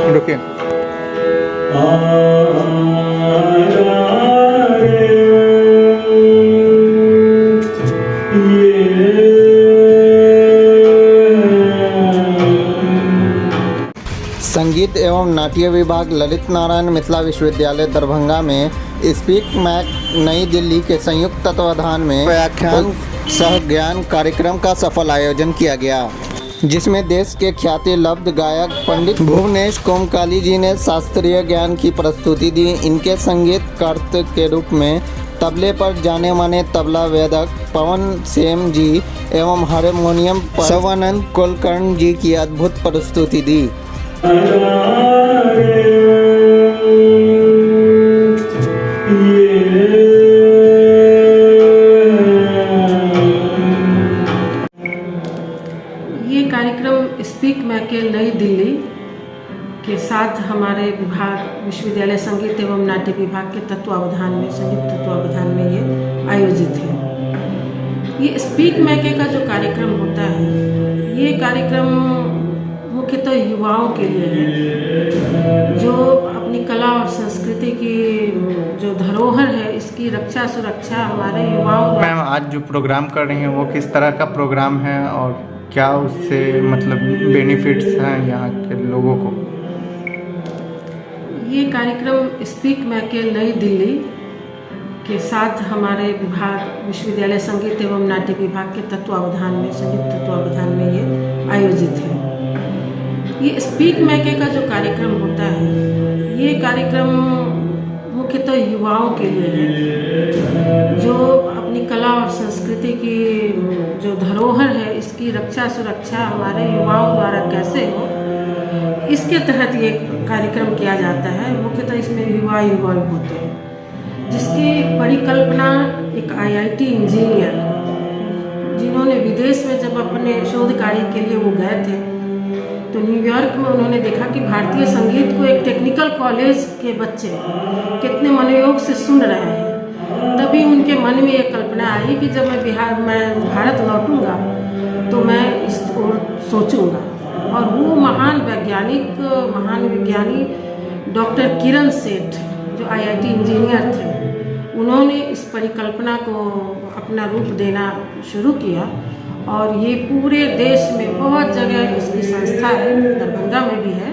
रुकिए। संगीत एवं नाट्य विभाग ललित नारायण मिथिला विश्वविद्यालय दरभंगा में स्पीक मैक नई दिल्ली के संयुक्त तत्वाधान में व्याख्यान सह ज्ञान कार्यक्रम का सफल आयोजन किया गया, जिसमें देश के ख्याति लब्ध गायक पंडित भुवनेश कोमकाली जी ने शास्त्रीय ज्ञान की प्रस्तुति दी। इनके संगीतकार के रूप में तबले पर जाने माने तबला वेदक पवन सेम जी एवं हारमोनियम पर शवानंद कुलकर्णी जी की अद्भुत प्रस्तुति दी। ये कार्यक्रम स्पीक मैक नई दिल्ली के साथ हमारे विभाग विश्वविद्यालय संगीत एवं नाट्य विभाग के तत्वावधान में संयुक्त तत्वावधान में ये आयोजित है। ये स्पीक मैक का जो कार्यक्रम होता है, ये कार्यक्रम मुख्यतः युवाओं के लिए है, जो अपनी कला और संस्कृति की जो धरोहर है इसकी रक्षा सुरक्षा हमारे युवाओं। मैम, आज जो प्रोग्राम कर रही हैं वो किस तरह का प्रोग्राम है और क्या उससे मतलब बेनिफिट्स हैं यहाँ के लोगों को? ये कार्यक्रम स्पीक मैक नई दिल्ली के साथ हमारे विभाग विश्वविद्यालय संगीत एवं नाट्य विभाग के तत्वावधान में संयुक्त तत्वावधान में ये आयोजित है। ये स्पीक मैक का जो कार्यक्रम होता है, ये कार्यक्रम मुख्यतः युवाओं के लिए है, जो अपनी कला और संस्कृति की जो धरोहर है इसकी रक्षा सुरक्षा हमारे युवाओं द्वारा कैसे हो, इसके तहत ये कार्यक्रम किया जाता है। मुख्यतः इसमें युवा इन्वॉल्व होते हैं, जिसकी परिकल्पना एक IIT इंजीनियर, जिन्होंने विदेश में जब अपने शोध कार्य के लिए वो गए थे तो न्यूयॉर्क में उन्होंने देखा कि भारतीय संगीत को एक टेक्निकल कॉलेज के बच्चे कितने मनोयोग से सुन रहे हैं। तभी उनके मन में ये कल्पना आई कि जब मैं भारत लौटूंगा तो मैं इस ओर सोचूंगा। और वो महान विज्ञानी डॉक्टर किरण सेठ, जो IIT इंजीनियर थे, उन्होंने इस परिकल्पना को अपना रूप देना शुरू किया और ये पूरे देश में बहुत जगह इसकी संस्था है, दरभंगा में भी है।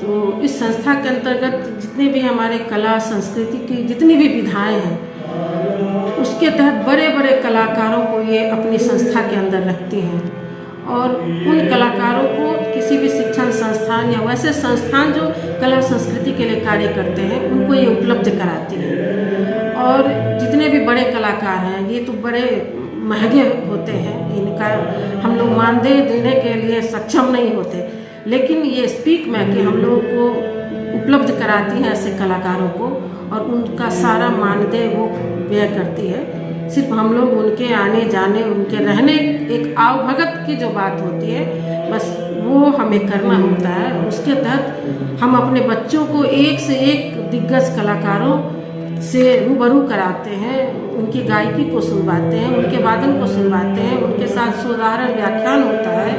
तो इस संस्था के अंतर्गत जितने भी हमारे कला संस्कृति की जितनी भी विधाएं हैं, उसके तहत बड़े बड़े कलाकारों को ये अपनी संस्था के अंदर रखती हैं और उन कलाकारों को किसी भी शिक्षण संस्थान या वैसे संस्थान जो कला संस्कृति के लिए कार्य करते हैं उनको ये उपलब्ध कराती है। और जितने भी बड़े कलाकार हैं, ये तो बड़े महंगे होते हैं, इनका हम लोग मानदेय देने के लिए सक्षम नहीं होते, लेकिन ये स्पीक मैक हम लोगों को उपलब्ध कराती है ऐसे कलाकारों को, और उनका सारा मानदेय वो व्यय करती है। सिर्फ हम लोग उनके आने जाने, उनके रहने, एक आवभगत की जो बात होती है, बस वो हमें करना होता है। उसके तहत हम अपने बच्चों को एक से एक दिग्गज कलाकारों से रूबरू कराते हैं, उनकी गायकी को सुनवाते हैं, उनके वादन को सुनवाते हैं, उनके साथ सुधारण व्याख्यान होता है।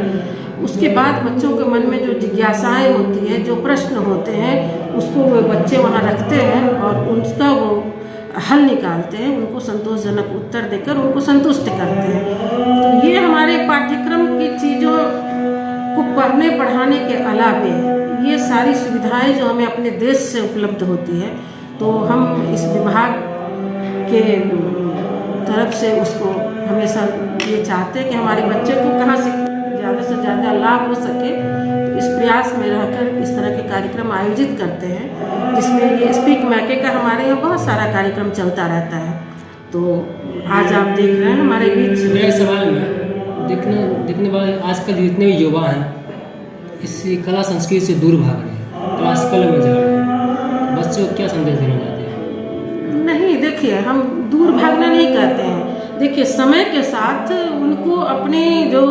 उसके बाद बच्चों के मन में जो जिज्ञासाएं होती है, जो प्रश्न होते हैं, उसको वो बच्चे वहाँ रखते हैं और उसका वो हल निकालते हैं, उनको संतोषजनक उत्तर देकर उनको संतुष्ट करते हैं। तो ये हमारे पाठ्यक्रम की चीज़ों को पढ़ने पढ़ाने के अलावे ये सारी सुविधाएं जो हमें अपने देश से उपलब्ध होती है, तो हम इस विभाग के तरफ से उसको हमेशा ये चाहते हैं कि हमारे बच्चे को कहाँ से ज़्यादा लाभ हो सके। तो इस प्रयास में रहकर इस तरह के कार्यक्रम आयोजित करते हैं, जिसमें ये स्पीक मैक का हमारे यहाँ बहुत सारा कार्यक्रम चलता रहता है। तो आज आप देख रहे हैं हमारे बीच। मेरा सवाल में देखने वाले आजकल जितने भी युवा हैं, इस कला संस्कृति से दूर भाग रहे हैं, क्लासिकल में जा रहे हैं, बच्चों को क्या संदेश देना चाहते हैं? नहीं, देखिए, हम दूर भागना नहीं कहते हैं। देखिए, समय के साथ उनको अपनी जो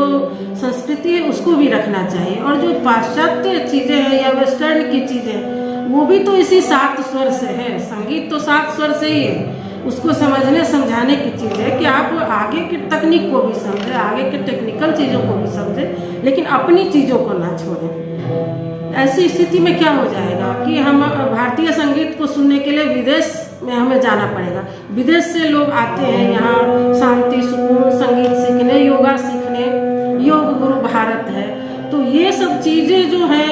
संस्कृति है उसको भी रखना चाहिए, और जो पाश्चात्य चीज़ें हैं या वेस्टर्न की चीज़ें, वो भी तो इसी 7 स्वर से है। संगीत तो 7 स्वर से ही है। उसको समझने समझाने की चीज़ है कि आप आगे की तकनीक को भी समझें, आगे के टेक्निकल चीज़ों को भी समझें, लेकिन अपनी चीज़ों को ना छोड़ें। ऐसी स्थिति में क्या हो जाएगा कि हम भारतीय संगीत को सुनने के लिए विदेश में हमें जाना पड़ेगा। विदेश से लोग आते हैं यहाँ शांति सुकून संगीत सीखने, योगा सीखने, योग गुरु भारत है। तो ये सब चीज़ें जो है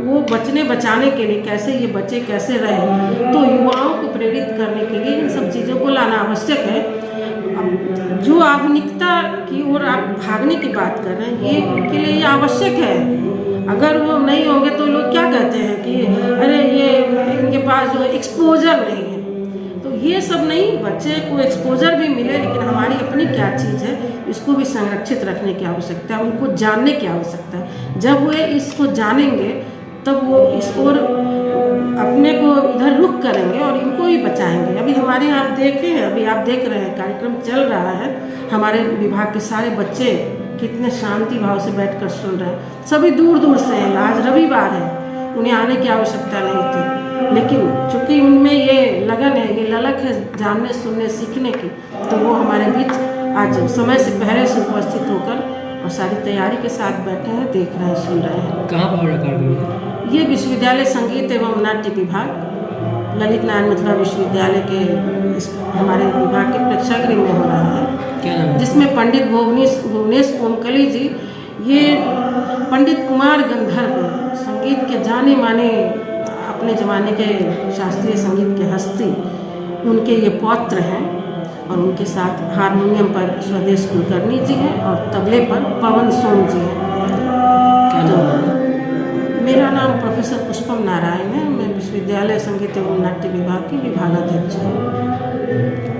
वो बचाने के लिए, कैसे ये बच्चे कैसे रहें, तो युवाओं को प्रेरित करने के लिए इन सब चीज़ों को लाना आवश्यक है। जो आधुनिकता की ओर आप भागने की बात कर रहे हैं, ये उनके लिए ये आवश्यक है। अगर वो नहीं होंगे तो लोग क्या कहते हैं कि अरे ये इनके पास जो एक्सपोजर नहीं है। तो ये सब नहीं, बच्चे को एक्सपोजर भी मिले, लेकिन हमारी अपनी क्या चीज़ है इसको भी संरक्षित रखने की आवश्यकता है, उनको जानने की आवश्यकता है। जब वे इसको जानेंगे तब वो इस ओर अपने को इधर रुख करेंगे और इनको ही बचाएंगे। अभी हमारे यहाँ आप देखे हैं, अभी आप देख रहे हैं कार्यक्रम चल रहा है, हमारे विभाग के सारे बच्चे कितने शांति भाव से बैठकर सुन रहे हैं। सभी दूर दूर से हैं, आज रविवार है, उन्हें आने की आवश्यकता नहीं थी, लेकिन चूंकि उनमें ये लगन है, ये ललक है जानने सुनने सीखने की, तो वो हमारे बीच आज समय से पहले से उपस्थित होकर और सारी तैयारी के साथ बैठे हैं, देख रहे हैं, सुन रहे हैं। कहाँ पर हो रहा कार्यक्रम? ये विश्वविद्यालय संगीत एवं नाट्य विभाग, ललित नारायण मिथिला विश्वविद्यालय के हमारे विभाग के प्रेक्षागृह में हो रहा है। क्या नाम है? जिसमें पंडित भुवनेश ओमकली जी, ये पंडित कुमार गंधर्व संगीत के जाने माने अपने ज़माने के शास्त्रीय संगीत के हस्ती, उनके ये पौत्र हैं। और उनके साथ हारमोनियम पर स्वदेश कुलकर्णी जी हैं और तबले पर पवन सोम जी हैं। तो मेरा नाम प्रोफेसर पुष्पम नारायण है, मैं विश्वविद्यालय संगीत एवं नाट्य विभाग की विभागाध्यक्ष हूँ।